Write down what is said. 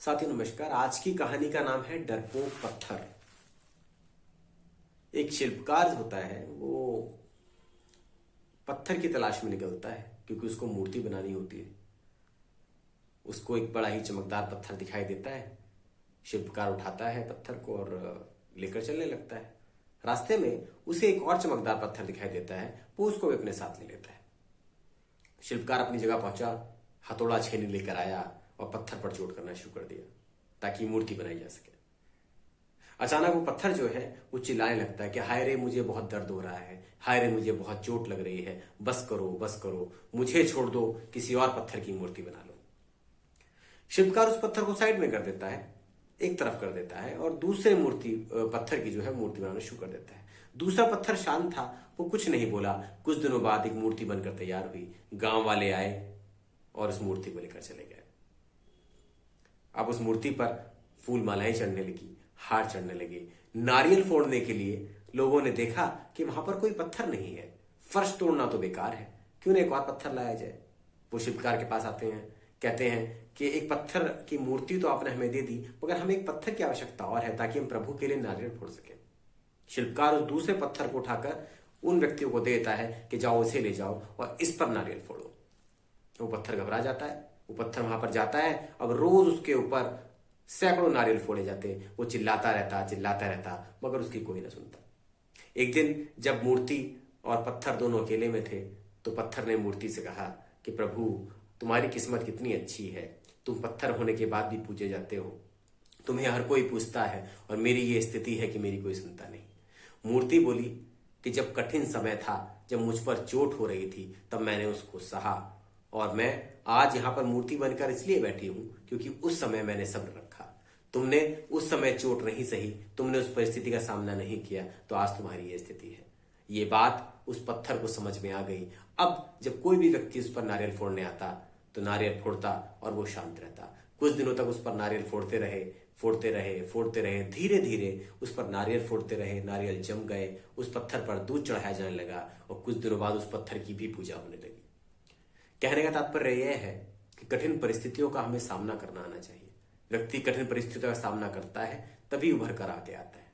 साथियों नमस्कार। आज की कहानी का नाम है डरपोक पत्थर। एक शिल्पकार होता है, वो पत्थर की तलाश में निकलता है क्योंकि उसको मूर्ति बनानी होती है। उसको एक बड़ा ही चमकदार पत्थर दिखाई देता है। शिल्पकार उठाता है पत्थर को और लेकर चलने लगता है। रास्ते में उसे एक और चमकदार पत्थर दिखाई देता है, वो उसको भी अपने साथ ले लेता है। शिल्पकार अपनी जगह पहुंचा, हथौड़ा छेनी लेकर आया और पत्थर पर चोट करना शुरू कर दिया ताकि मूर्ति बनाई जा सके। अचानक वो पत्थर जो है वो चिल्लाने लगता है कि हाय रे, मुझे बहुत दर्द हो रहा है, हाय रे मुझे बहुत चोट लग रही है, बस करो बस करो, मुझे छोड़ दो, किसी और पत्थर की मूर्ति बना लो। शिल्पकार उस पत्थर को साइड में कर देता है, एक तरफ कर देता है और दूसरे मूर्ति पत्थर की जो है मूर्ति बनाना शुरू कर देता है। दूसरा पत्थर शांत था, वो कुछ नहीं बोला। कुछ दिनों बाद एक मूर्ति बनकर तैयार हुई। गांव वाले आए और उस मूर्ति को लेकर चले गए। अब उस मूर्ति पर फूल मालाएं चढ़ने लगी, हार चढ़ने लगे। नारियल फोड़ने के लिए लोगों ने देखा कि वहां पर कोई पत्थर नहीं है। फर्श तोड़ना तो बेकार है, क्यों ना एक और पत्थर लाया जाए। वो शिल्पकार के पास आते हैं, कहते हैं कि एक पत्थर की मूर्ति तो आपने हमें दे दी, मगर हमें एक पत्थर की आवश्यकता और है ताकि हम प्रभु के लिए नारियल फोड़ सकें। शिल्पकार उस दूसरे पत्थर को उठाकर उन व्यक्तियों को देता है कि जाओ इसे ले जाओ और इस पर नारियल फोड़ो। वो पत्थर घबरा जाता है, वो पत्थर वहां पर जाता है। अब रोज उसके ऊपर सैकड़ों नारियल फोड़े जाते। वो चिल्लाता रहता, मगर उसकी कोई ना सुनता। एक दिन जब मूर्ति और पत्थर दोनों अकेले में थे तो पत्थर ने मूर्ति से कहा कि प्रभु, तुम्हारी किस्मत कितनी अच्छी है, तुम पत्थर होने के बाद भी पूजे जाते हो, तुम्हें हर कोई पूछता है और मेरी ये स्थिति है कि मेरी कोई सुनता नहीं। मूर्ति बोली कि जब कठिन समय था, जब मुझ पर चोट हो रही थी, तब मैंने उसको सहा और मैं आज यहां पर मूर्ति बनकर इसलिए बैठी हूं क्योंकि उस समय मैंने सब्र रखा। तुमने उस समय चोट नहीं सही, तुमने उस परिस्थिति का सामना नहीं किया, तो आज तुम्हारी ये स्थिति है। ये बात उस पत्थर को समझ में आ गई। अब जब कोई भी व्यक्ति उस पर नारियल फोड़ने आता तो नारियल फोड़ता और वो शांत रहता। कुछ दिनों तक उस पर नारियल फोड़ते रहे। धीरे धीरे उस पर नारियल फोड़ते रहे, नारियल जम गए, उस पत्थर पर दूध चढ़ाया जाने लगा और कुछ दिनों बाद उस पत्थर की भी पूजा होने लगी। कहने का तात्पर्य यह है कि कठिन परिस्थितियों का हमें सामना करना आना चाहिए। व्यक्ति कठिन परिस्थितियों का सामना करता है तभी उभर कर आगे आता है।